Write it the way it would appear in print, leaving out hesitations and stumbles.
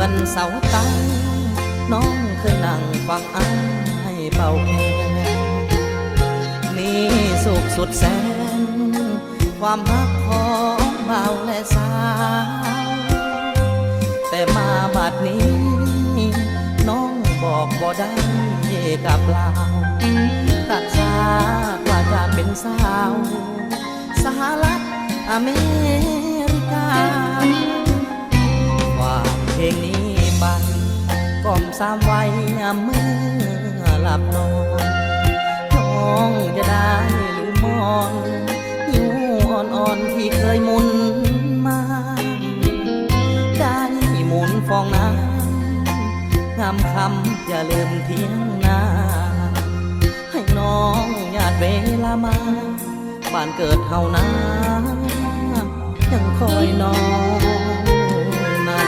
อนเสาตั้งน้องเคยนั่งฟังอ้ายเป่าแคนมีสุขสุดแสนความรักของเบาและสาวแต่มาบัดนี้น้องบอกบ่ได้กับเราตัดชากว่าจะเป็นสาวสหรัฐอเมริกาว่าเพลงนี้ไปกล่อมสามวัยเมื่อหลับนอนน้องจะได้ลืมมอนหิวอ่อนๆที่เคยหมุนมาได้หมุนฟองน้ำงามคำอย่าลืมเที่ยงนาให้น้องญาติเวลามาบ้านเกิดเฮานะยังคอยนอน